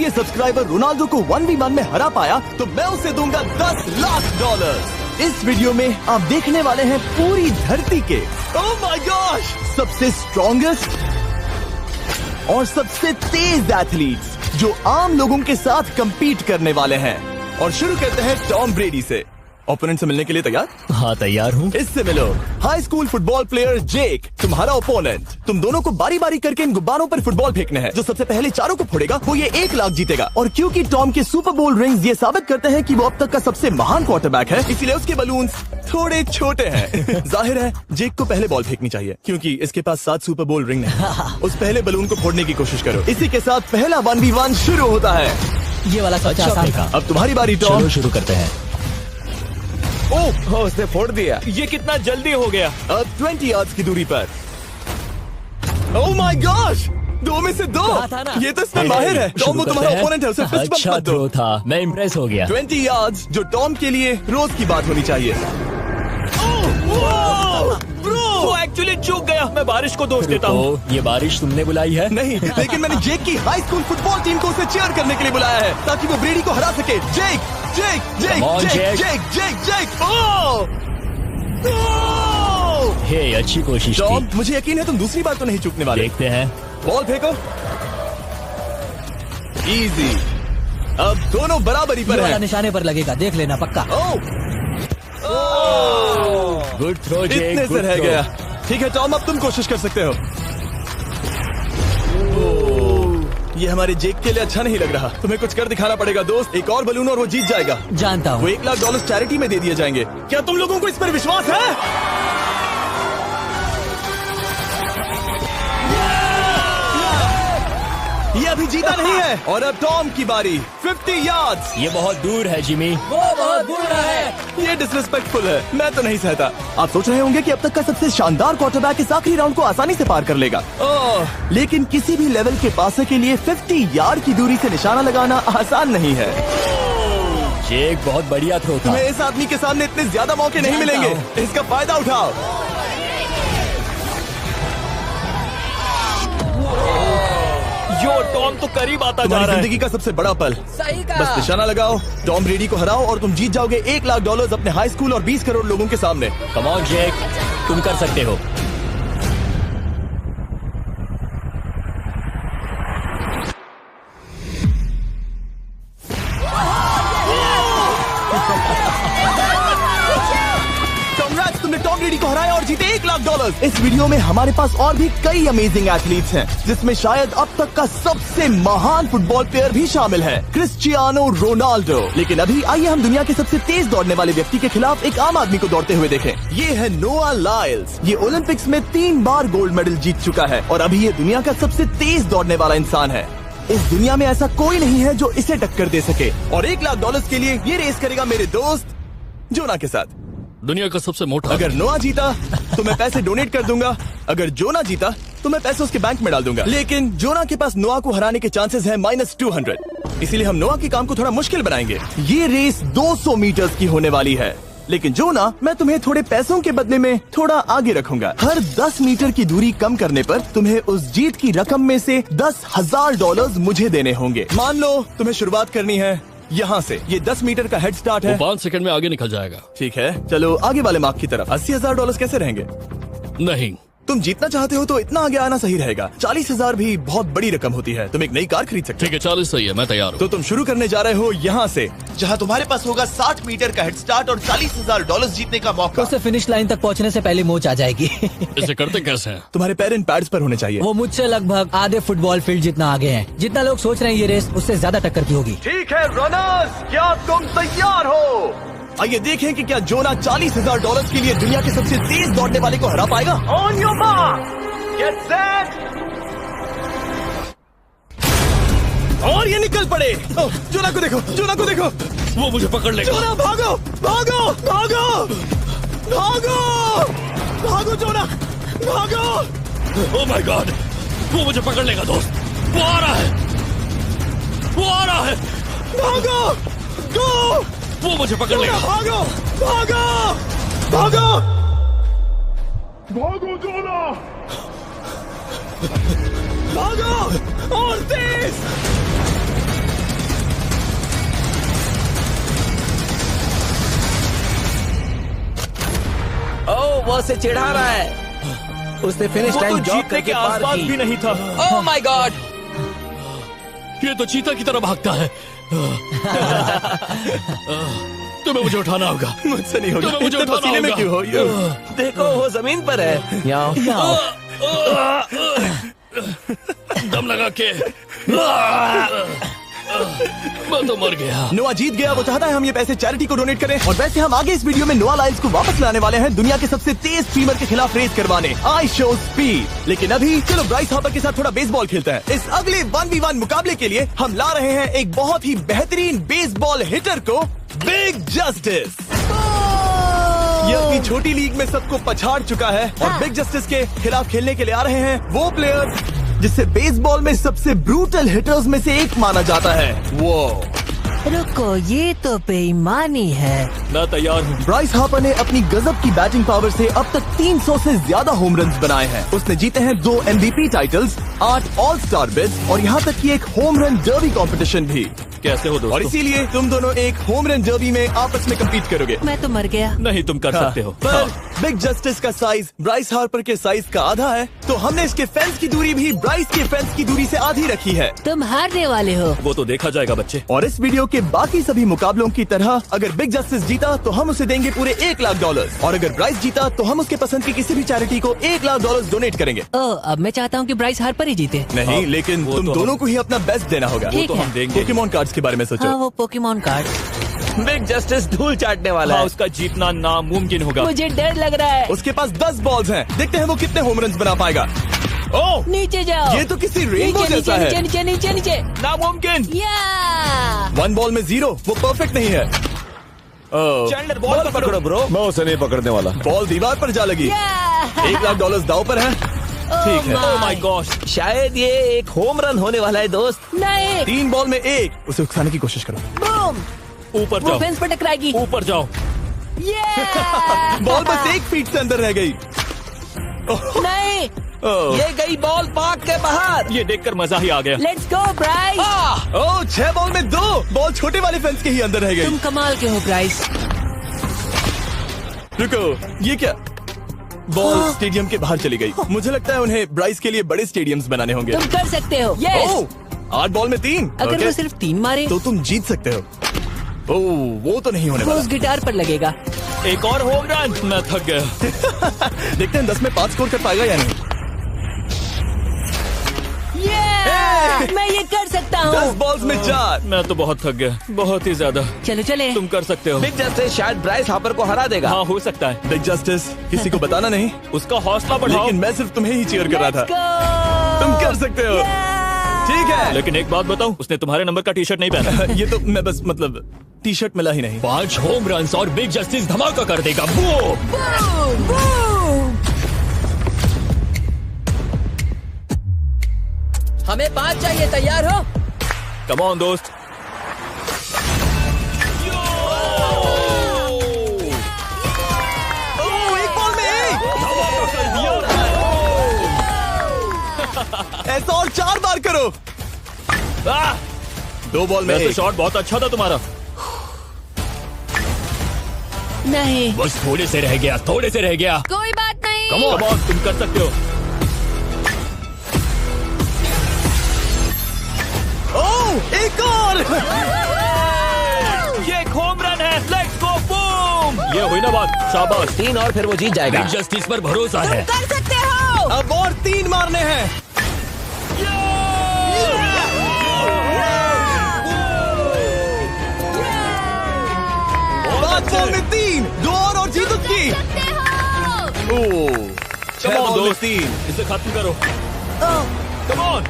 के subscriber Ronaldo को 1v1 में हरा पाया तो मैं उसे दूंगा $10 लाख। इस वीडियो में आप देखने वाले हैं पूरी धरती के ओह माय गॉश सबसे स्ट्रॉन्गेस्ट और सबसे तेज एथलीट्स जो आम लोगों के साथ compete करने वाले हैं। और शुरू करते हैं टॉम ब्रेडी से। ओपोनेंट से मिलने के लिए तैयार? हाँ तैयार हूँ। इससे मिलो। हाई स्कूल फुटबॉल प्लेयर जेक तुम्हारा ओपोनेंट। तुम दोनों को बारी बारी करके इन गुब्बारों पर फुटबॉल फेंकने हैं। जो सबसे पहले चारों को फोड़ेगा वो ये 1 लाख जीतेगा। और क्योंकि टॉम के सुपर बोल रिंग्स ये साबित करते हैं कि वो अब तक का सबसे महान क्वार्टरबैक है, इसीलिए उसके बलून्स थोड़े छोटे हैं। जाहिर है जेक को पहले बॉल फेंकनी चाहिए क्योंकि इसके पास 7 सुपर बोल रिंग नहीं। उस पहले बलून को फोड़ने की कोशिश करो। इसी के साथ पहला 1v1 शुरू होता है। ये वाला सबसे आसान था। अब तुम्हारी बारी टॉम। शुरू करते हैं। ओह उसने फोड़ दिया। ये कितना जल्दी हो गया। अब 20 यार्ड्स की दूरी पर। ओह माय गॉश 2 में से 2। ये तो इसमें माहिर है। टॉम वो तुम्हारा ओपोनेंट है, उसे फिस्ट बम्प मत दो। था, मैं इम्प्रेस हो गया। 20 यार्ड्स जो टॉम के लिए रोज की बात होनी चाहिए। वो एक्चुअली चूक गया। मैं बारिश को दोष देता हूँ। ये बारिश तुमने बुलाई है? नहीं, लेकिन मैंने जेक की हाई स्कूल फुटबॉल टीम को उसे चीयर करने के लिए बुलाया है ताकि वो ब्रेडी को हरा सके। जेक जेक जेक जेक जेक जेक जेक हे अच्छी कोशिश टॉम, मुझे यकीन है तुम दूसरी बार तो नहीं चूकने वाले। देखते हैं। बॉल फेंको। इजी। अब दोनों बराबरी पर हैं। निशाने पर लगेगा, देख लेना पक्का। गुड थ्रो जेक। इतने से रह गया। ठीक है टॉम, अब तुम कोशिश कर सकते हो। ये हमारे जेक के लिए अच्छा नहीं लग रहा। तुम्हें कुछ कर दिखाना पड़ेगा दोस्त। एक और बलून और वो जीत जाएगा। जानता हूँ। वो $1 लाख चैरिटी में दे दिए जाएंगे। क्या तुम लोगों को इस पर विश्वास है? ये अभी जीता नहीं है। और अब टॉम की बारी। 50 यार्ड्स। ये बहुत दूर है जिमी। वो बहुत दूर है। ये डिसरिस्पेक्टफुल है। मैं तो नहीं सहता। आप सोच रहे होंगे कि अब तक का सबसे शानदार क्वार्टरबैक इस आखिरी राउंड को आसानी से पार कर लेगा। लेकिन किसी भी लेवल के पासे के लिए 50 यार्ड की दूरी से निशाना लगाना आसान नहीं है। जेक बहुत बढ़िया थ्रो था। तुम्हें इस आदमी के सामने इतने ज्यादा मौके नहीं मिलेंगे। इसका फायदा उठाओ। यो टॉम तो करीब आता जा रहा है। जिंदगी का सबसे बड़ा पल। सही कहा। बस निशाना लगाओ, टॉम ब्रेडी को हराओ और तुम जीत जाओगे $1 लाख अपने हाई स्कूल और 20 करोड़ लोगों के सामने। कम ऑन जेक, तुम कर सकते हो। तुमने टॉम ब्रेडी को हराया और जीते $1 लाख। इस वीडियो में हमारे पास और भी कई अमेजिंग एथलीट्स हैं, जिसमें शायद अब तक का सबसे महान फुटबॉल प्लेयर भी शामिल है, क्रिस्टियानो रोनाल्डो। लेकिन अभी आइए हम दुनिया के सबसे तेज दौड़ने वाले व्यक्ति के खिलाफ एक आम आदमी को दौड़ते हुए देखें। ये है नोआ लाइल्स। ये ओलंपिक्स में 3 बार गोल्ड मेडल जीत चुका है और अभी ये दुनिया का सबसे तेज दौड़ने वाला इंसान है। इस दुनिया में ऐसा कोई नहीं है जो इसे टक्कर दे सके। और $1 लाख के लिए ये रेस करेगा मेरे दोस्त जोना के साथ। दुनिया का सबसे मोटा। अगर नोआ जीता तो मैं पैसे डोनेट कर दूंगा। अगर जोना जीता तो मैं पैसे उसके बैंक में डाल दूंगा। लेकिन जोना के पास नोआ को हराने के चांसेस हैं -200। इसीलिए हम नोआ के काम को थोड़ा मुश्किल बनाएंगे। ये रेस 200 मीटर्स की होने वाली है। लेकिन जोना, मैं तुम्हें थोड़े पैसों के बदले में थोड़ा आगे रखूंगा। हर 10 मीटर की दूरी कम करने पर तुम्हें उस जीत की रकम में से $10,000 मुझे देने होंगे। मान लो तुम्हें शुरुआत करनी है यहाँ से। ये 10 मीटर का हेड स्टार्ट है। 5 सेकंड में आगे निकल जाएगा। ठीक है, चलो आगे वाले मार्क की तरफ। $80,000 कैसे रहेंगे? नहीं, तुम जीतना चाहते हो तो इतना आगे आना सही रहेगा। 40,000 भी बहुत बड़ी रकम होती है। तुम एक नई कार खरीद सकते हो। ठीक है 40 सही है, मैं तैयार हूँ। तो तुम शुरू करने जा रहे हो यहाँ से, जहाँ तुम्हारे पास होगा 60 मीटर का हेड स्टार्ट और $40,000 जीतने का मौका। उसे फिनिश लाइन तक पहुँचने से पहले मोच आ जाएगी। इसे करते कैसे हैं? तुम्हारे पैर इन पैड्स पर होने चाहिए। वो मुझसे लगभग आधे फुटबॉल फील्ड जितना आगे हैं। जितना लोग सोच रहे हैं ये रेस उससे ज्यादा टक्कर की होगी। ठीक है रनर्स, क्या तुम तैयार हो? आइए देखें कि क्या जोना $40,000 के लिए दुनिया के सबसे तेज दौड़ने वाले को हरा पाएगा। On your mark, get set, और ये निकल पड़े। जोना को देखो, जोना को देखो, वो मुझे पकड़ लेगा। जोना भागो, भागो, भागो, भागो, भागो जोना, भागो। ओह माय गॉड, वो मुझे पकड़ लेगा दोस्त। वो आ रहा है, वो आ रहा है। भागो, गो, वो मुझे पकड़ लेगा। भागो, भागो, भागो, भागो जोना, भागो और तेज। उसे चिढ़ा रहा है। उसने फिनिश वो तो लाइन जॉग जीतने करके के पार आसपास की। भी नहीं था। Oh my God! ये तो चीता की तरह भागता है। तुम्हें मुझे उठाना होगा। मुझसे नहीं होगा। तुम्हें मुझे इतने उठाना पसीने में होगा। क्यों हो? देखो वो जमीन पर है। याओ। दम लगा के मैं तो मर गया। नोआ जीत गया। वो चाहता है हम ये पैसे चैरिटी को डोनेट करें। और वैसे हम आगे इस वीडियो में नोआ लाइल्स को वापस लाने वाले हैं दुनिया के सबसे तेज स्ट्रीमर के खिलाफ रेस करवाने, आई शो स्पीड। लेकिन अभी चलो ब्राइस हार्पर के साथ थोड़ा बेसबॉल खेलते हैं। इस अगले 1v1 मुकाबले के लिए हम ला रहे हैं एक बहुत ही बेहतरीन बेसबॉल हिटर को, बिग जस्टिस। ये अपनी छोटी लीग में सबको पछाड़ चुका है और बिग जस्टिस के खिलाफ खेलने के लिए आ रहे हैं वो प्लेयर जिसे बेसबॉल में सबसे ब्रूटल हिटर्स में से एक माना जाता है। वो रुको, ये तो बेईमानी है। मैं तैयार हूँ। ब्राइस हार्पर ने अपनी गजब की बैटिंग पावर से अब तक 300 से ज्यादा होम रन्स बनाए हैं। उसने जीते हैं 2 MVP titles, 8 all star bids और यहाँ तक कि एक होम रन डर्बी कंपटीशन भी। कैसे हो और दोस्तों? इसीलिए तुम दोनों एक होम रन डर्बी में आपस में कम्पीट करोगे। मैं तो मर गया। नहीं, तुम कर सकते हो। पर बिग जस्टिस का साइज ब्राइस हार्पर के साइज का आधा है, तो हमने इसके फेंस की दूरी भी ब्राइस के फेंस की दूरी से आधी रखी है। तुम हारने वाले हो। वो तो देखा जाएगा बच्चे। और इस वीडियो के बाकी सभी मुकाबलों की तरह अगर बिग जस्टिस जीता तो हम उसे देंगे पूरे $1 लाख और अगर ब्राइस जीता तो हम उसके पसंद की किसी भी चैरिटी को $1 लाख डोनेट करेंगे। ओह, अब मैं चाहता हूँ कि ब्राइस हार्पर ही जीते। नहीं, लेकिन वो तुम तो दोनों को ही अपना बेस्ट देना होगा। वो तो है। हम देंगे। पोकेमॉन कार्ड्स के बारे में हाँ, सोचो। वो पोकेमॉन कार्ड। बिग जस्टिस धूल चाटने वाला हाँ, है। उसका जीतना नामुमकिन होगा। मुझे डर लग रहा है। उसके पास 10 बॉल्स हैं। देखते हैं वो कितने होम रन बना पाएगा। ओह, नीचे जाओ। ये तो किसी रेनबो नीचे जैसा नीचे है। नीचे नीचे नीचे। नामुमकिन। या 1 बॉल में 0, वो परफेक्ट नहीं है। चैंडलर बॉल को पकड़ो ब्रो। मैं उसे नहीं पकड़ने वाला। बॉल दीवार पर जा लगी। $1 लाख दाव पर है। ठीक है। Oh my God. शायद ये एक होम रन होने वाला है दोस्त। नहीं। 3 बॉल में 1, उसे उकसाने की कोशिश करो। बूम। ऊपर वो जाओ, फेंस पर टकराएगी। ऊपर जाओ। बॉल बस 1 फीट से अंदर रह गई। नहीं। ये गई बॉल पार्क के बाहर। ये देखकर मजा ही आ गया। Let's go Bryce. Oh, 6 ball में 2, बॉल छोटे वाले फेंस के ही अंदर रह तुम गई। कमाल के हो ब्राइस। रुको, ये क्या? बॉल स्टेडियम के बाहर चली गई। मुझे लगता है उन्हें ब्राइस के लिए बड़े स्टेडियम्स बनाने होंगे। तुम कर सकते हो। यस। ओह, 8 बॉल में 3। अगर ओके, वो सिर्फ 3 मारे तो तुम जीत सकते हो। ओह, वो तो नहीं होने वो वाला। उस गिटार पर लगेगा। एक और होम रन। मैं थक गया। देखते हैं 10 में 5 स्कोर कर पाएगा या नहीं। मैं ये कर सकता 10 हूँ। बॉल्स में 4। मैं तो बहुत थक गया, बहुत ही ज्यादा। चलो चले। तुम कर सकते हो। बिग जस्टिस शायद ब्राइस हार्पर को हरा देगा। हाँ, हो सकता है। बिग जस्टिस किसी को बताना नहीं, उसका हौसला बढ़ाओ। लेकिन मैं सिर्फ तुम्हें ही चीयर कर रहा था। Let's go! तुम कर सकते हो। ठीक है। लेकिन एक बात बताऊं, उसने तुम्हारे नंबर का टी शर्ट नहीं पहना। ये तो मैं बस मतलब टी शर्ट मिला ही नहीं। 5 होम रन और बिग जस्टिस धमाका कर देगा। वो हमें 5 चाहिए। तैयार हो? कम ऑन दोस्त। ओह, 1 बॉल में 1। ऐसा और 4 बार करो। 2 बॉल में वैसे 1। शॉट बहुत अच्छा था तुम्हारा। नहीं। बस थोड़े से रह गया, थोड़े से रह गया। कोई बात नहीं। कम ऑन, तुम कर सकते हो। ओह, एक और। ये एक होम रन है। Let's go, boom. ये हुई ना बात। शाबाश। 3 और फिर वो जीत जाएगा। बिग जस्टिस पर भरोसा है। कर सकते हो। अब और 3 मारने हैं। 5 बॉल में 3, 2 और जीत उसकी। ओह, 6 Come on, बॉल में दोस्त। 3, इसे खत्म करो। कम ऑन,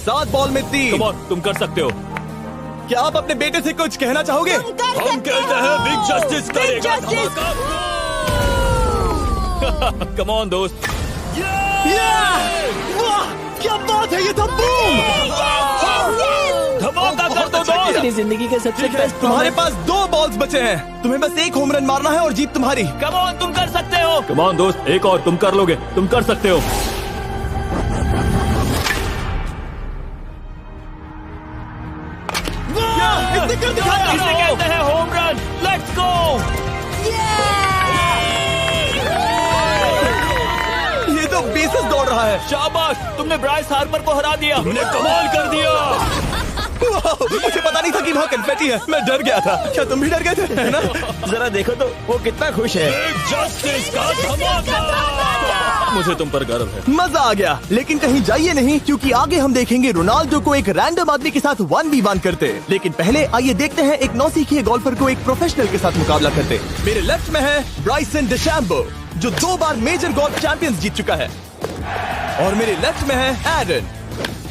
7 बॉल में 3। कम ऑन, तुम कर सकते हो। क्या आप अपने बेटे से कुछ कहना चाहोगे? हम कहते हैं बिग जस्टिस करेगा धमाका। कम ऑन दोस्त। वाह, क्या बात है, ये था बूम। धमाका कर दो दोस्त। मेरी जिंदगी का सबसे बेस्ट तुम्हारे पास 2 बॉल्स बचे हैं। तुम्हें बस 1 होम रन मारना है और जीत तुम्हारी। कम ऑन, तुम कर सकते हो। कम ऑन दोस्त, एक और, तुम कर लोगे, तुम कर सकते हो। इसने कर दिखाया। इसे कहते हैं होम रन। Let's go. तेज दौड़ रहा है। शाबाश, तुमने ब्राइस हार्पर को हरा दिया। तुमने कमाल कर दिया। वाह, मुझे पता नहीं था कि वहाँ कन्फेटी है। मैं डर गया था। क्या तुम भी डर गए थे? है ना? जरा देखो तो वो कितना खुश है। जस्टिस का धमाका। मुझे तुम पर गर्व है। मजा आ गया। लेकिन कहीं जाइए नहीं, क्योंकि आगे हम देखेंगे रोनाल्डो को एक रैंडम आदमी के साथ 1v1 करते। लेकिन पहले आइए देखते हैं एक नौसिखिए गोल्फर को एक प्रोफेशनल के साथ मुकाबला करते। मेरे लेफ्ट में है ब्राइसन डेशैम्बो, जो 2 बार मेजर गोल्फ चैंपियंस जीत चुका है, और मेरे लेफ्ट में है एरन।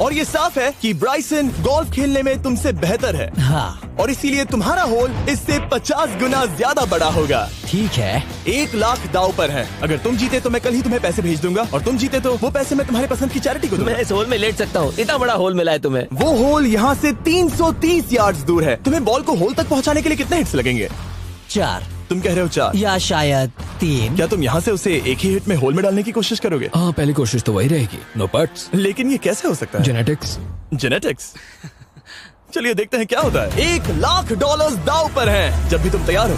और ये साफ है कि ब्राइसन गोल्फ खेलने में तुमसे बेहतर है। हाँ, और इसीलिए तुम्हारा होल इससे 50 गुना ज्यादा बड़ा होगा। ठीक है। 1 लाख दाव पर है। अगर तुम जीते तो मैं कल ही तुम्हें पैसे भेज दूंगा, और तुम जीते तो वो पैसे मैं तुम्हारे पसंद की चैरिटी को दूंगा। मैं इस होल में लेट सकता हूँ, इतना बड़ा होल मिला है तुम्हें। वो होल यहाँ से 330 यार्ड्स दूर है। तुम्हें बॉल को होल तक पहुँचाने के लिए कितने हिट्स लगेंगे? 4 तुम कह रहे हो 4, या शायद 3। क्या तुम यहाँ से उसे एक ही हिट में होल में डालने की कोशिश करोगे? हाँ, पहली कोशिश तो वही रहेगी। No puts. लेकिन ये कैसे हो सकता है? जेनेटिक्स। जेनेटिक्स। चलिए देखते हैं क्या होता है। $1 लाख दाव पर है। जब भी तुम तैयार हो।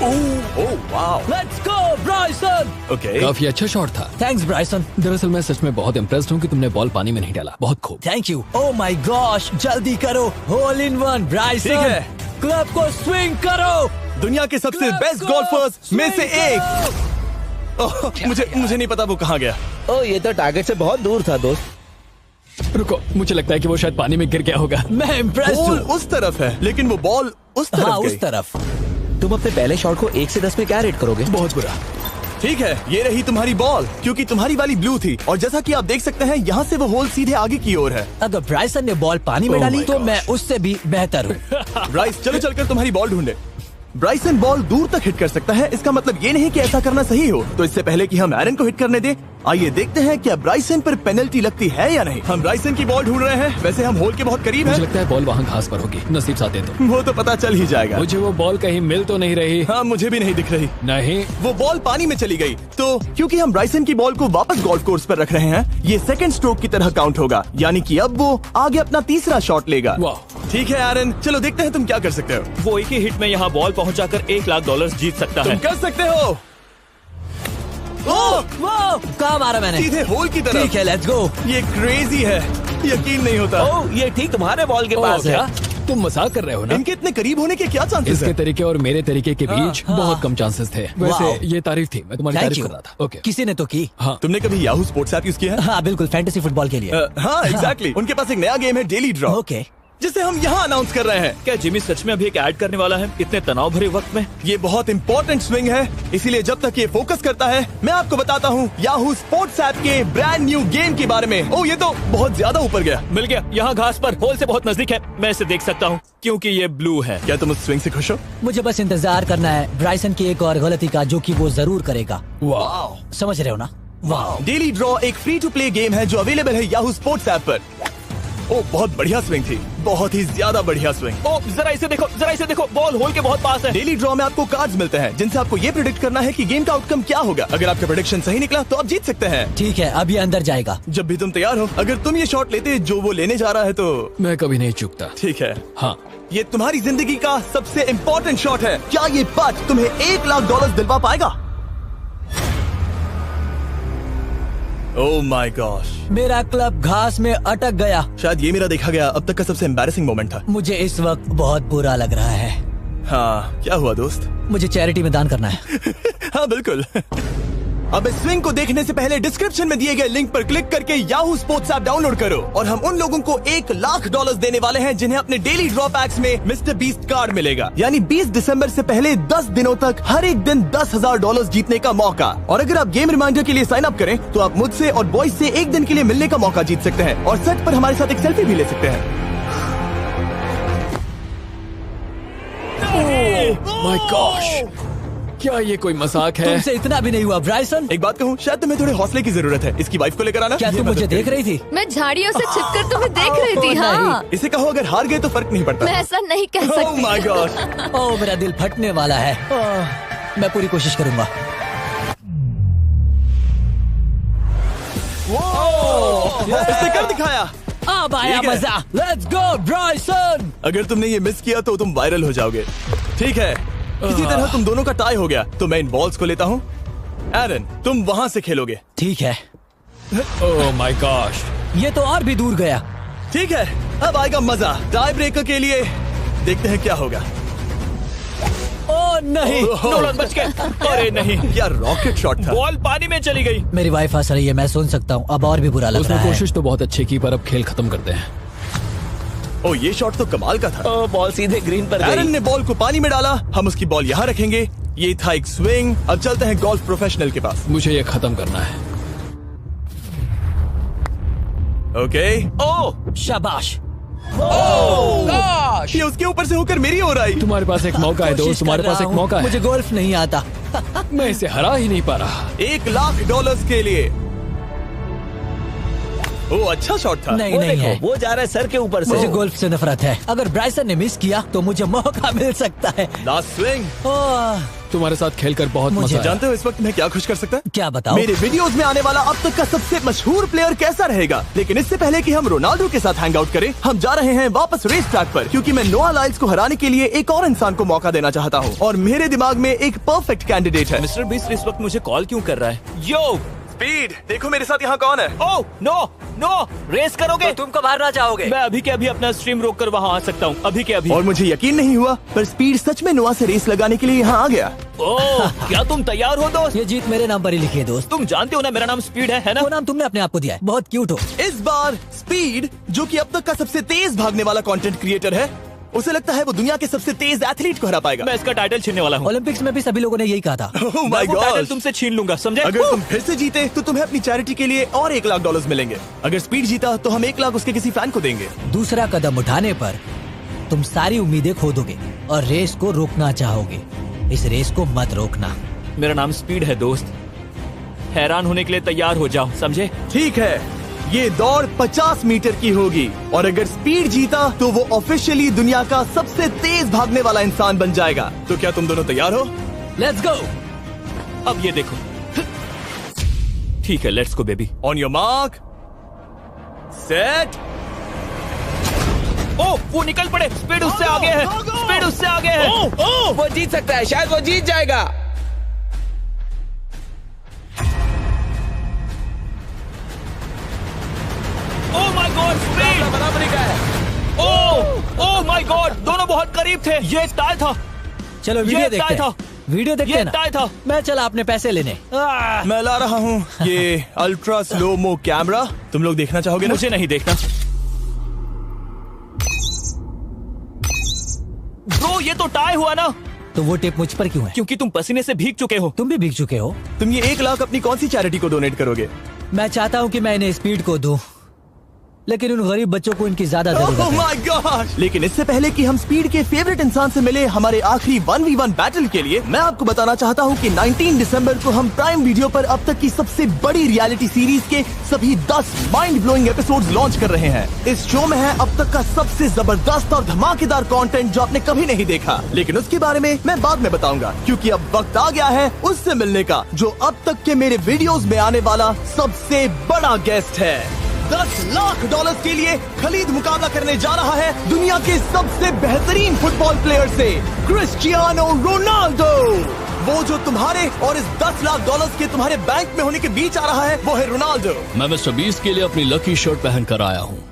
Oh wow, let's go Bryson. Okay. काफी अच्छा शॉट था। Thanks Bryson. दरअसल मैं सच में बहुत इम्प्रेस्ड हूँ कि तुमने बॉल पानी में नहीं डाला। बहुत खूब। Thank you. Oh my gosh, जल्दी करो। होल इन 1 ब्राइसन। ठीक है। क्लब को स्विंग करो। दुनिया के सबसे Let's बेस्ट go! गोल्फर्स में से Swing एक। ओह, मुझे नहीं पता वो कहाँ गया। ओ, ये तो टारगेट से बहुत दूर था दोस्त। रुको, मुझे लगता है कि वो शायद पानी में गिर गया होगा। मैं इम्प्रेस्ड बॉल हूँ। उस तरफ है, लेकिन वो बॉल उस तरफ हाँ, गई। उस तरफ। तुम अपने पहले शॉट को 1 से 10 में क्या रेट करोगे? बहुत बुरा। ठीक है, ये रही तुम्हारी बॉल, क्योंकि तुम्हारी वाली ब्लू थी, और जैसा कि आप देख सकते हैं यहाँ से वो होल सीधे आगे की ओर है। अगर ब्राइसन ने बॉल पानी में Oh डाली my तो gosh. मैं उससे भी बेहतर हूँ। ब्राइस, चलो चलकर तुम्हारी बॉल ढूंढे। ब्राइसन बॉल दूर तक हिट कर सकता है। इसका मतलब ये नहीं कि ऐसा करना सही हो। तो इससे पहले कि हम एरन को हिट करने दें, आइए देखते हैं क्या ब्राइसन पर पेनल्टी लगती है या नहीं। हम ब्राइसन की बॉल ढूंढ रहे हैं। वैसे हम होल के बहुत करीब मुझे हैं। लगता है बॉल वहाँ घास पर होगी। नसीब साथ दे तो। वो तो पता चल ही जाएगा। मुझे वो बॉल कहीं मिल तो नहीं रही। हाँ, मुझे भी नहीं दिख रही। नहीं। वो बॉल पानी में चली गई। तो क्योंकि हम ब्राइसन की बॉल को वापस गोल्फ कोर्स पर रख रहे हैं, ये सेकंड स्ट्रोक की तरह काउंट होगा। यानी कि अब वो आगे अपना तीसरा शॉट लेगा। वाह। ठीक है एरन, चलो देखते हैं तुम क्या कर सकते हो। वो एक ही हिट में यहाँ बॉल पहुँचाकर $1 लाख जीत सकता तुम कर सकते हो। ओह, वो कहाँ मारा मैंने? सीधे होल की तरफ। ठीक है, लेट्स गो। ये क्रेजी है, यकीन नहीं होता। ओ, ये ठीक तुम्हारे बॉल के पास है। क्या तुम मजाक कर रहे हो ना? इनके इतने करीब होने के क्या चांसेस इसके हैं? तरीके और मेरे तरीके के बीच हाँ। बहुत कम चांसेस थे। वाह। वैसे ये तारीफ थी, मैं तुम्हारी थैंक तारीफ यू। कर रहा था। ओके। किसी ने तो की। हाँ। तुमने कभी याहू स्पोर्ट्स ऐप यूज किया है? हाँ बिल्कुल, फैंटेसी फुटबॉल के लिए। हाँ, एग्जैक्टली। उनके पास एक नया गेम है, डेली ड्रॉ, ओके। जिसे हम यहाँ अनाउंस कर रहे हैं। क्या जिमी सच में अभी एक ऐड करने वाला है इतने तनाव भरे वक्त में? ये बहुत इंपॉर्टेंट स्विंग है, इसीलिए जब तक ये फोकस करता है, मैं आपको बताता हूँ याहू स्पोर्ट्स ऐप के ब्रांड न्यू गेम के बारे में। ओह, ये तो बहुत ज्यादा ऊपर गया। मिल गया। यहाँ घास पर होल से बहुत नजदीक है। मैं इसे देख सकता हूँ क्योंकि ये ब्लू है। क्या तुम उस स्विंग से खुश हो? मुझे बस इंतजार करना है ब्राइसन की एक और गलती का, जो कि वो जरूर करेगा। वाह। समझ रहे हो ना? वाह। डेली ड्रॉ एक फ्री टू प्ले गेम है जो अवेलेबल है याहू स्पोर्ट्स ऐप पर। ओह, बहुत बढ़िया स्विंग थी, बहुत ही ज्यादा बढ़िया स्विंग। ओ, जरा इसे देखो, जरा इसे देखो, बॉल होल के बहुत पास है। डेली ड्रॉ में आपको कार्ड्स मिलते हैं जिनसे आपको ये प्रेडिक्ट करना है कि गेम का आउटकम क्या होगा। अगर आपका प्रेडिक्शन सही निकला तो आप जीत सकते हैं। ठीक है, अब ये अंदर जाएगा। जब भी तुम तैयार हो, अगर तुम ये शॉट लेते जो वो लेने जा रहा है तो मैं कभी नहीं चूकता। ठीक है। हाँ। ये तुम्हारी जिंदगी का सबसे इम्पोर्टेंट शॉट है। क्या ये पट तुम्हें $1 लाख दिलवा पाएगा? ओह माय गॉश, मेरा क्लब घास में अटक गया। शायद ये मेरा देखा गया अब तक का सबसे एम्बैरेसिंग मोमेंट था। मुझे इस वक्त बहुत बुरा लग रहा है। हाँ, क्या हुआ दोस्त? मुझे चैरिटी में दान करना है। हाँ बिल्कुल। अब इस स्विंग को देखने से पहले डिस्क्रिप्शन में दिए गए लिंक पर क्लिक करके याहू स्पोर्ट्स ऐप डाउनलोड करो, और हम उन लोगों को $1 लाख देने वाले हैं जिन्हें अपने डेली ड्रॉ पैक्स में मिस्टर बीस्ट कार्ड मिलेगा। यानी 20 दिसंबर से पहले 10 दिनों तक हर एक दिन $10,000 जीतने का मौका। और अगर आप गेम रिमाइंडर के लिए साइन अप करें तो आप मुझसे और बॉयज से एक दिन के लिए मिलने का मौका जीत सकते हैं, और सेट पर हमारे साथ एक सेल्फी भी ले सकते हैं। माय गॉश, क्या ये कोई मजाक है? तुमसे इतना भी नहीं हुआ ब्राइसन। एक बात कहूँ, शायद तुम्हें थोड़े हौसले की जरूरत है। इसकी वाइफ को लेकर आना। क्या ये तुम मदद मुझे देख करेगी। रही थी? मैं झाड़ियों से छिपकर तुम्हें देख रही थी। ओह, हाँ, इसे कहो अगर हार गए तो फर्क नहीं पड़ता। मैं ऐसा नहीं कह ओह सकती। My God. ओह, मेरा दिल फटने वाला है। ओह, मैं पूरी कोशिश करूंगा। इसने कर दिखाया। अब आया ठीक है। मजा। Let's go Bryson. अगर तुमने ये मिस किया तो तुम वायरल हो जाओगे। ठीक है, किसी तरह तुम दोनों का टाई हो गया, तो मैं इन बॉल्स को लेता हूँ एरन, तुम वहां से खेलोगे। ठीक है, ओह माय गॉश। ये तो और भी दूर गया। ठीक है, अब आएगा मजा। टाई ब्रेकर के लिए देखते हैं क्या होगा। ओ नहीं, नोलन बच गए। अरे नहीं, क्या रॉकेट शॉट था। बॉल पानी में चली गई। मेरी वाइफ हंस रही है, मैं सुन सकता हूँ। अब और भी बुरा लग उसने रहा है। कोशिश तो बहुत अच्छी की, पर अब खेल खत्म करते हैं। ओ, ये शॉट तो कमाल का था। ओ, बॉल सीधे ग्रीन पर एरन गई। ने बॉल को पानी में डाला, हम उसकी बॉल यहाँ रखेंगे। ये था एक स्विंग। अब चलते हैं गोल्फ प्रोफेशनल के पास। मुझे ये खत्म करना है। ओके। ओह शाबाश। ये उसके ऊपर से होकर मेरी ओर आई। तुम्हारे पास एक मौका है दोस्त, कोशिश तुम्हारे कर पास रहा एक हूँ। मौका है। मुझे गोल्फ नहीं आता। मैं इसे हरा ही नहीं पा रहा। $1,00,000 के लिए। ओ, अच्छा शॉट था। नहीं वो नहीं देखो, है। वो जा रहा है सर के ऊपर से। मुझे गोल्फ से नफरत है। अगर ब्राइसन ने मिस किया तो मुझे मौका मिल सकता है। Last swing. ओह, तुम्हारे साथ खेलकर बहुत मुझे मजा आया। जानते हो इस वक्त मैं क्या खुश कर सकता है? क्या बताओ? मेरे वीडियोस में आने वाला अब तक का सबसे मशहूर प्लेयर कैसा रहेगा। लेकिन इससे पहले कि हम रोनाल्डो के साथ हैंग आउट करें, हम जा रहे हैं वापस रेस ट्रैक पर, क्योंकि मैं नोआ लाइल्स को हराने के लिए एक और इंसान को मौका देना चाहता हूँ। और मेरे दिमाग में एक परफेक्ट कैंडिडेट है। मिस्टर बीस्ट इस वक्त मुझे कॉल क्यों कर रहा है? यो स्पीड, देखो मेरे साथ यहाँ कौन है। ओह नो नो, रेस करोगे? तुम कब हारना चाहोगे? मैं अभी के अभी अपना स्ट्रीम रोक कर वहाँ आ सकता हूँ, अभी के अभी। और मुझे यकीन नहीं हुआ, पर स्पीड सच में नोआ से रेस लगाने के लिए यहाँ आ गया। ओह, क्या तुम तैयार हो दोस्त? ये जीत मेरे नाम पर ही लिखी है दोस्त। तुम जानते हो ना मेरा नाम स्पीड है ना? वो नाम तुमने अपने आप को दिया है। बहुत क्यूट हो। इस बार स्पीड, जो कि अब तक का सबसे तेज भागने वाला कंटेंट क्रिएटर है, उसे लगता है वो दुनिया के सबसे तेज एथलीट को हरा पाएगा। मैं इसका टाइटल छीनने वाला हूँ। ओलंपिक्स में भी सभी लोगों ने यही कहा था। Oh मैं my वो टाइटल God! तुमसे छीन लूंगा, समझे? अगर तुम फिर से जीते तो तुम्हें अपनी चैरिटी के लिए और $1,00,000 मिलेंगे। अगर स्पीड जीता तो हम 1,00,000 उसके किसी फैन को देंगे। दूसरा कदम उठाने पर तुम सारी उम्मीदें खो दोगे और रेस को रोकना चाहोगे। इस रेस को मत रोकना। मेरा नाम स्पीड है दोस्त, हैरान होने के लिए तैयार हो जाओ, समझे? ठीक है, ये दौड़ 50 मीटर की होगी और अगर स्पीड जीता तो वो ऑफिशियली दुनिया का सबसे तेज भागने वाला इंसान बन जाएगा। तो क्या तुम दोनों तैयार हो? Let's go. अब ये देखो। ठीक है, let's go baby. On your mark, set. Oh, वो निकल पड़े। स्पीड उससे आगे है, स्पीड उससे आगे है। वो जीत सकता है, शायद वो जीत जाएगा। ओह माय गॉड, स्पीड बराबरी का है। ओह माय गॉड, दोनों बहुत करीब थे। ये टाई था। चलो वीडियो ये देखते टाई था। हैं। वीडियो देखते ये हैं ना। टाई था। मैं चला अपने पैसे लेने। मैं ला रहा हूँ ये अल्ट्रा स्लो मो कैमरा। तुम लोग देखना चाहोगे ना? मुझे नहीं देखना। ब्रो, ये तो टाई हुआ ना? तो वो टेप मुझ पर क्यों है? क्योंकि तुम पसीने से भीग चुके हो। तुम भी भीग चुके हो। तुम ये 1,00,000 अपनी कौन सी चैरिटी को डोनेट करोगे? मैं चाहता हूँ कि मैं इन्हें स्पीड को दूं, लेकिन उन गरीब बच्चों को इनकी ज्यादा जरूरत Oh है। my gosh! लेकिन इससे पहले कि हम स्पीड के फेवरेट इंसान से मिले हमारे आखिरी 1v1 बैटल के लिए, मैं आपको बताना चाहता हूँ कि 19 दिसंबर को हम प्राइम वीडियो पर अब तक की सबसे बड़ी रियलिटी सीरीज के सभी 10 माइंड ब्लोइंग एपिसोड्स लॉन्च कर रहे हैं। इस शो में है अब तक का सबसे जबरदस्त और धमाकेदार कंटेंट जो आपने कभी नहीं देखा, लेकिन उसके बारे में मैं बाद में बताऊंगा, क्योंकि अब वक्त आ गया है उससे मिलने का जो अब तक के मेरे वीडियोस में आने वाला सबसे बड़ा गेस्ट है। $10,00,000 के लिए खलीद मुकाबला करने जा रहा है दुनिया के सबसे बेहतरीन फुटबॉल प्लेयर से, क्रिस्टियानो रोनाल्डो। वो जो तुम्हारे और इस $10,00,000 के तुम्हारे बैंक में होने के बीच आ रहा है, वो है रोनाल्डो। मैं मिस्टर बीस्ट के लिए अपनी लकी शर्ट पहन कर आया हूँ।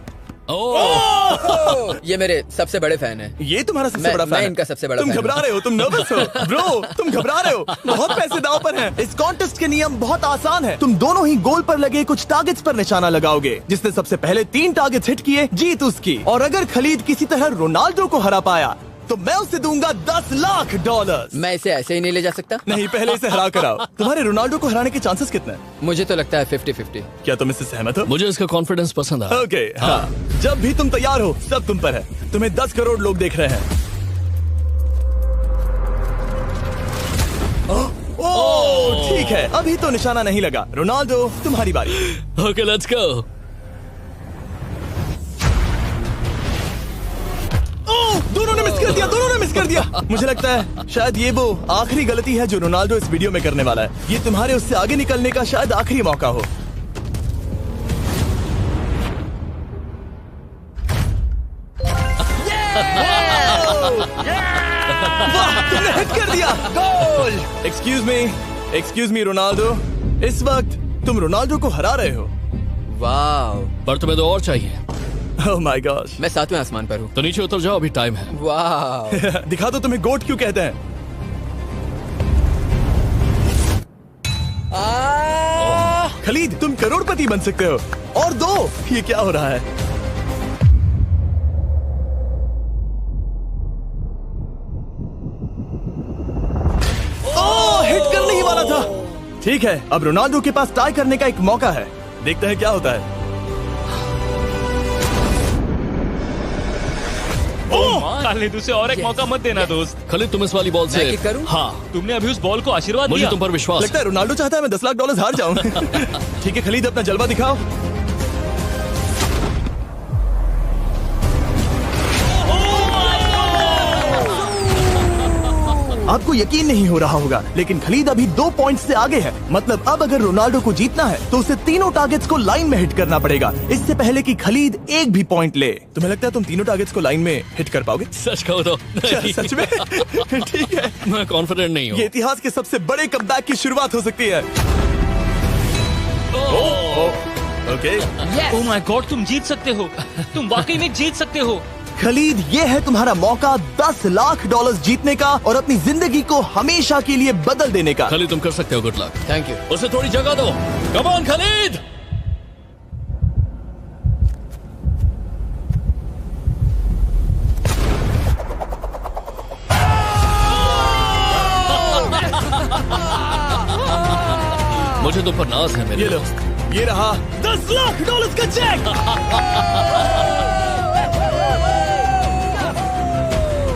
ये मेरे सबसे बड़े फैन है। ये तुम्हारा सबसे मैं- बड़ा फैन मैं है। इनका सबसे बड़ा तुम फैन घबरा हूँ। रहे हो, तुम नर्वस हो ब्रो, तुम घबरा रहे हो। बहुत पैसे दांव पर हैं। इस कॉन्टेस्ट के नियम बहुत आसान है। तुम दोनों ही गोल पर लगे कुछ टारगेट्स पर निशाना लगाओगे। जिसने सबसे पहले 3 टारगेट्स हिट किए जीत उसकी। और अगर खलीद किसी तरह रोनाल्डो को हरा पाया तो मैं उसे दूंगा $10,00,000। मैं इसे ऐसे ही नहीं ले जा सकता। नहीं, पहले इसे हरा कर आओ। तुम्हारे रोनाल्डो को हराने के चांसेस कितने हैं? मुझे तो लगता है 50-50। क्या तुम इससे सहमत हो? मुझे इसका कॉन्फिडेंस पसंद आया। ओके, हाँ। जब भी तुम तैयार हो सब तुम पर है। तुम्हें 10 करोड़ लोग देख रहे हैं। ओह, ठीक है, अभी तो निशाना नहीं लगा। रोनाल्डो, तुम्हारी बारी। Okay, let's go. ओह, दोनों ने मिस कर दिया, दोनों ने मिस कर दिया। मुझे लगता है शायद ये वो आखिरी गलती है जो रोनाल्डो इस वीडियो में करने वाला है। ये तुम्हारे उससे आगे निकलने का शायद आखिरी मौका हो। वाह, तुमने हिट कर दिया। Goal. Excuse me, excuse me Ronaldo, इस वक्त तुम रोनाल्डो को हरा रहे हो। वाह, पर तुम्हें तो और चाहिए। Oh my God. मैं 7वें आसमान पर हूँ। तो नीचे उतर जाओ, अभी टाइम है। वाह, दिखा दो तुम्हें गोट क्यों कहते हैं। खलीद, तुम करोड़पति बन सकते हो। और दो, ये क्या हो रहा है? ओह, हिट करने ही वाला था। ठीक है, अब रोनाल्डो के पास टाई करने का एक मौका है। देखते हैं क्या होता है। खालिद, उसे और एक मौका मत देना दोस्त। खालिद, तुम इस वाली बॉल मैं से किक करूं? हाँ, तुमने अभी उस बॉल को आशीर्वाद मुझे दिया। तुम पर विश्वास लगता है रोनाल्डो चाहता है मैं $10 लाख हार जाऊं। ठीक है खलीद, अपना जलवा दिखाओ। आपको यकीन नहीं हो रहा होगा, लेकिन खलीद अभी 2 पॉइंट से आगे है। मतलब अब अगर रोनाल्डो को जीतना है तो उसे तीनों टारगेट्स को लाइन में हिट करना पड़ेगा, इससे पहले कि खलीद एक भी पॉइंट ले। तुम्हें लगता है तुम तीनों टारगेट्स को लाइन में हिट कर पाओगे? सच कहो तो नहीं। सच में? ठीक है, मैं कॉन्फिडेंट नहीं हूँ। ये इतिहास के सबसे बड़े कमबैक की शुरुआत हो सकती है। ओके, ओह माय गॉड, तुम जीत सकते हो। तुम वाकई में जीत सकते हो। खलीद, ये है तुम्हारा मौका $10 लाख जीतने का और अपनी जिंदगी को हमेशा के लिए बदल देने का। खालिद, तुम कर सकते हो। Good luck. Thank you. उसे थोड़ी जगह दो। Come on Khalid. मुझे तुम पर नाज है मेरे ये लो, दोस्त। ये रहा $10 लाख का चेक।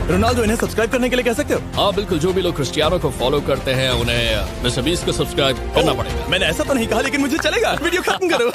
रोनाल्डो, इन्हें सब्सक्राइब करने के लिए कह सकते हो? हाँ बिल्कुल, जो भी लोग क्रिस्टियानो को फॉलो करते हैं उन्हें मिस्टर बीस्ट को सब्सक्राइब करना पड़ेगा। मैंने ऐसा तो नहीं कहा, लेकिन मुझे चलेगा। वीडियो खत्म करो।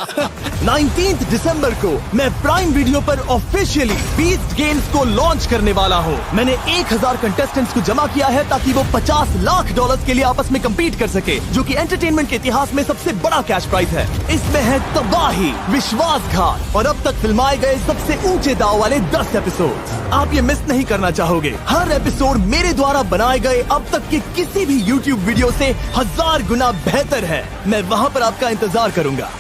19 दिसंबर को मैं प्राइम वीडियो पर ऑफिशियली बीस्ट गेम्स को लॉन्च करने वाला हूँ। मैंने 1000 कंटेस्टेंट्स को जमा किया है ताकि वो $50 लाख के लिए आपस में कम्पीट कर सके, जो कि एंटरटेनमेंट के इतिहास में सबसे बड़ा कैश प्राइज है। इसमें है तबाही, विश्वासघात और अब तक फिल्माए गए सबसे ऊंचे दाव वाले 10 एपिसोड। आप ये मिस नहीं करना चाहोगे। हर एपिसोड मेरे द्वारा बनाए गए अब तक के किसी भी YouTube वीडियो से 1000 गुना बेहतर है। मैं वहाँ पर आपका इंतजार करूंगा।